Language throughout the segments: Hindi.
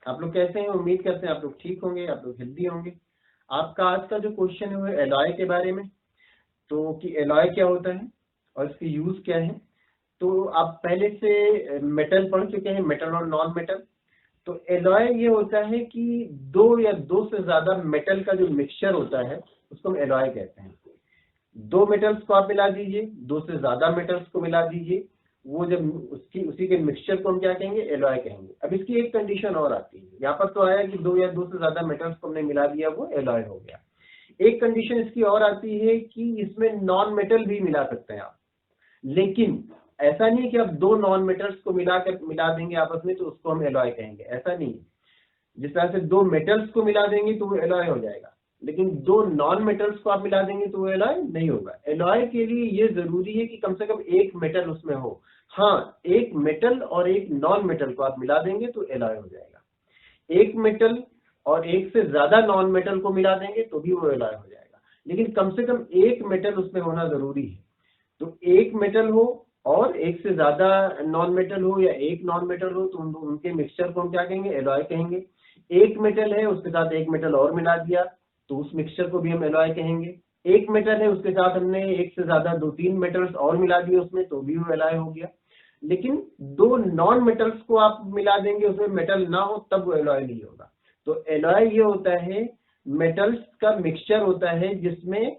आप लोग कैसे हैं? उम्मीद करते हैं आप लोग ठीक होंगे, आप लोग हेल्दी होंगे। आपका आज का जो क्वेश्चन है वो एलॉय के बारे में, तो कि एलॉय क्या होता है और इसकी यूज क्या है। तो आप पहले से मेटल पढ़ चुके हैं, मेटल और नॉन मेटल। तो एलॉय ये होता है कि दो या दो से ज्यादा मेटल का जो मिक्सचर होता है उसको हम एलॉय कहते हैं। दो मेटल्स को आप मिला दीजिए, दो से ज्यादा मेटल्स को मिला दीजिए, वो जब उसी के मिक्सचर को हम क्या कहेंगे? एलॉय कहेंगे। अब इसकी एक कंडीशन और आती है, यहाँ पर तो आया कि दो या दो से ज्यादा मेटल्स को हमने मिला दिया, वो एलॉय हो गया। एक कंडीशन इसकी और आती है कि इसमें नॉन मेटल भी मिला सकते हैं आप, लेकिन ऐसा नहीं है कि आप दो नॉन मेटल्स को मिला देंगे आपस में तो उसको हम एलॉय कहेंगे, ऐसा नहीं है। जिस तरह से दो मेटल्स को मिला देंगे तो वो एलॉय हो जाएगा, लेकिन दो नॉन मेटल्स को आप मिला देंगे तो वो एलॉय नहीं होगा। एलॉय के लिए ये जरूरी है कि कम से कम एक मेटल उसमें हो। हाँ, एक मेटल और एक नॉन मेटल को आप मिला देंगे तो एलॉय हो जाएगा। एक मेटल और एक से ज्यादा नॉन मेटल को मिला देंगे तो भी वो एलॉय हो जाएगा, लेकिन कम से कम एक मेटल उसमें होना जरूरी है। तो एक मेटल हो और एक से ज्यादा नॉन मेटल हो या एक नॉन मेटल हो तो उनके मिक्सचर को हम क्या कहेंगे? एलॉय कहेंगे। एक मेटल है उसके साथ एक मेटल और मिला दिया तो उस मिक्सचर को भी हम एलॉय कहेंगे। एक मेटल है उसके साथ हमने एक से ज्यादा दो तीन मेटल्स और मिला दिए उसमें तो भी वो एलॉय हो गया। लेकिन दो नॉन मेटल्स को आप मिला देंगे उसमें मेटल ना हो तब वो एलॉय नहीं होगा। तो एलॉय ये होता है मेटल्स का मिक्सचर होता है जिसमें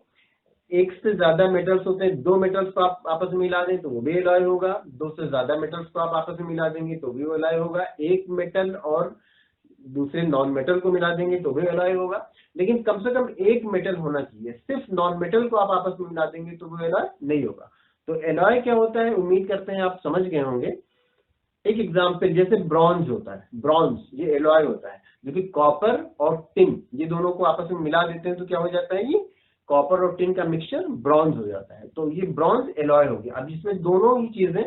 एक से ज्यादा मेटल्स होते हैं। दो मेटल्स को आप आपस में मिला दें तो वो भी एलॉय होगा, दो से ज्यादा मेटल्स को आप आपस में मिला देंगे तो भी वो एलॉय होगा, एक मेटल और दूसरे नॉन मेटल को मिला देंगे तो भी एलॉय होगा। लेकिन कम से कम एक मेटल होना चाहिए, सिर्फ नॉन मेटल को आप आपस में मिला देंगे तो वो एलॉय नहीं होगा। तो एलॉय क्या होता है उम्मीद करते हैं आप समझ गए होंगे। एक एग्जाम्पल, जैसे ब्रॉन्ज होता है, ब्रॉन्ज ये एलॉय होता है, जो कि कॉपर और टिन ये दोनों को आपस में मिला देते हैं तो क्या हो जाता है? ये कॉपर और टिन का मिक्सचर ब्रॉन्ज हो जाता है। तो ये ब्रॉन्ज एलॉय हो गया। अब इसमें दोनों ही चीजें,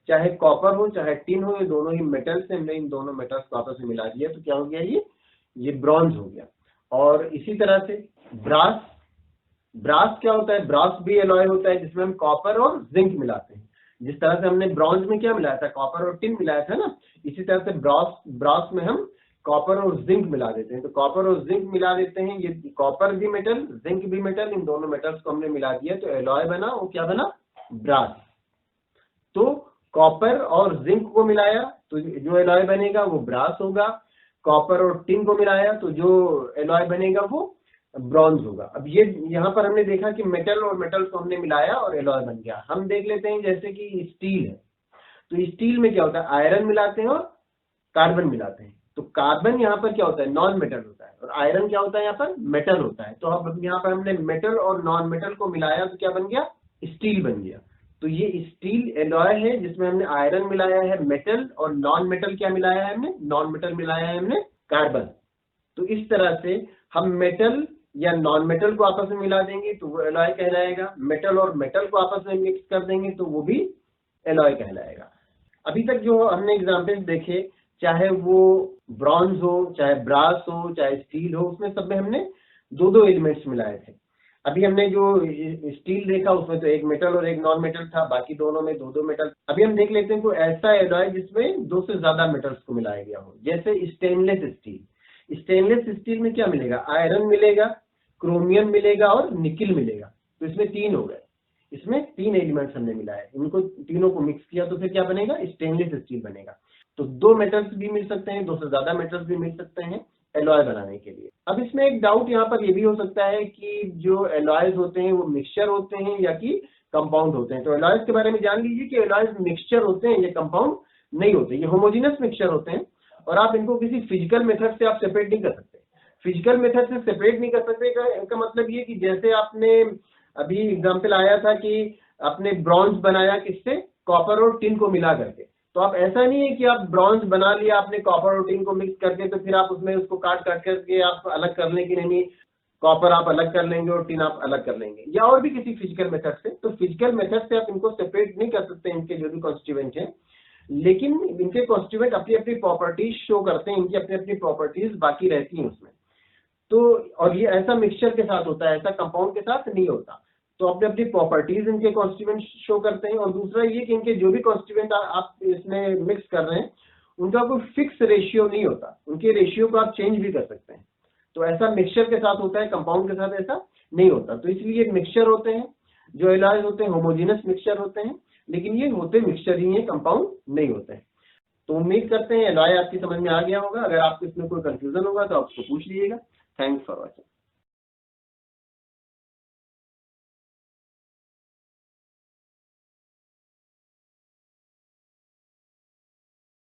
चाहे कॉपर हो चाहे टिन हो, ये दोनों ही मेटल से हमने इन दोनों मेटल्स को आपस में मिला दिया तो क्या हो गया? ये ब्रॉन्ज हो गया। और इसी तरह से ब्रास, ब्रास क्या होता है? ब्रास भी एलॉय होता है जिसमें हम कॉपर और जिंक मिलाते हैं। जिस तरह से हमने ब्रॉन्ज में क्या मिलाया था? कॉपर और टिन मिलाया था ना, इसी तरह से ब्रास में हम कॉपर और जिंक मिला देते हैं। तो कॉपर और जिंक मिला देते हैं, ये कॉपर भी मेटल जिंक भी मेटल, इन दोनों मेटल्स को हमने मिला दिया तो एलॉय बना। वो क्या बना? ब्रास। तो कॉपर और जिंक को मिलाया तो जो एलॉय बनेगा वो ब्रास होगा। कॉपर और टिन को मिलाया तो जो एलॉय बनेगा वो ब्रॉन्ज होगा। अब ये यहाँ पर हमने देखा कि मेटल और मेटल को हमने मिलाया और एलॉय बन गया। हम देख लेते हैं जैसे कि स्टील है, तो स्टील में क्या होता है? आयरन मिलाते हैं और कार्बन मिलाते हैं। तो कार्बन यहाँ पर क्या होता है? नॉन मेटल होता है, और आयरन क्या होता है? यहाँ पर मेटल होता है। तो अब यहाँ पर हमने मेटल और नॉन मेटल को मिलाया तो क्या बन गया? स्टील बन गया। तो ये स्टील एलॉय है जिसमें हमने आयरन मिलाया है मेटल, और नॉन मेटल क्या मिलाया है हमने? नॉन मेटल मिलाया है हमने कार्बन। तो इस तरह से हम मेटल या नॉन मेटल को आपस में मिला देंगे तो वो एलॉय कहलाएगा, मेटल और मेटल को आपस में मिक्स कर देंगे तो वो भी एलॉय कहलाएगा। अभी तक जो हमने एग्जाम्पल्स देखे, चाहे वो ब्रॉन्ज हो चाहे ब्रास हो चाहे स्टील हो, उसमें सब में हमने दो दो एलिमेंट्स मिलाए थे। अभी हमने जो स्टील देखा उसमें तो एक मेटल और एक नॉन मेटल था, बाकी दोनों में दो दो मेटल। अभी हम देख लेते हैं कोई ऐसा एलॉय जिसमें दो से ज्यादा मेटल्स को मिलाया गया हो, जैसे स्टेनलेस स्टील। स्टेनलेस स्टील में क्या मिलेगा? आयरन मिलेगा, क्रोमियम मिलेगा और निकिल मिलेगा। तो इसमें तीन हो गए, इसमें तीन एलिमेंट्स हमने मिलाए, इनको तीनों को मिक्स किया तो फिर क्या बनेगा? स्टेनलेस स्टील बनेगा। तो दो मेटल्स भी मिल सकते हैं, दो से ज्यादा मेटल्स भी मिल सकते हैं एलॉय बनाने के लिए। अब इसमें एक डाउट यहाँ पर ये भी हो सकता है कि जो एलॉयज होते हैं वो मिक्सचर होते हैं या कि कंपाउंड होते हैं। तो एलॉयज के बारे में जान लीजिए कि एलॉयज मिक्सचर होते हैं, ये कंपाउंड नहीं होते, ये होमोजेनस मिक्सचर होते हैं। और आप इनको किसी फिजिकल मेथड से आप सेपरेट नहीं कर सकते। फिजिकल मेथड से सेपरेट नहीं कर सकते का मतलब ये कि जैसे आपने अभी एग्जाम्पल आया था कि आपने ब्रॉन्ज बनाया किससे? कॉपर और टिन को मिला करके। तो आप ऐसा नहीं है कि आप ब्रॉन्ज बना लिया आपने कॉपर और टिन को मिक्स करके तो फिर आप उसमें उसको काट काट करके आप अलग कर लेंगे, नहीं, कॉपर आप अलग कर लेंगे और टिन आप अलग कर लेंगे, या और भी किसी फिजिकल मेथड से। तो फिजिकल मेथड से आप इनको सेपरेट नहीं कर सकते, इनके जो भी कॉन्स्टिट्यूएंट हैं, लेकिन इनके कॉन्स्टिट्यूएंट अपनी अपनी प्रॉपर्टीज शो करते हैं, इनकी अपनी अपनी प्रॉपर्टीज बाकी रहती हैं उसमें। तो और ये ऐसा मिक्सचर के साथ होता है, ऐसा कंपाउंड के साथ नहीं होता। तो अपने अपनी प्रॉपर्टीज इनके कॉन्स्टिट्यूएंट शो करते हैं। और दूसरा ये कि इनके जो भी कॉन्स्टिट्यूएंट आप इसमें मिक्स कर रहे हैं उनका कोई फिक्स रेशियो नहीं होता, उनके रेशियो को आप चेंज भी कर सकते हैं। तो ऐसा मिक्सचर के साथ होता है, कंपाउंड के साथ ऐसा नहीं होता। तो इसलिए मिक्सचर होते हैं, जो एलॉयज होते हैं होमोजेनस मिक्सचर होते हैं, लेकिन ये होते मिक्सचर ही है, कंपाउंड नहीं होते हैं। तो उम्मीद करते हैं एलॉय आपकी समझ में आ गया होगा। अगर आपको इसमें कोई कंफ्यूजन होगा तो आप उसको पूछ लीजिएगा। Thanks for watching.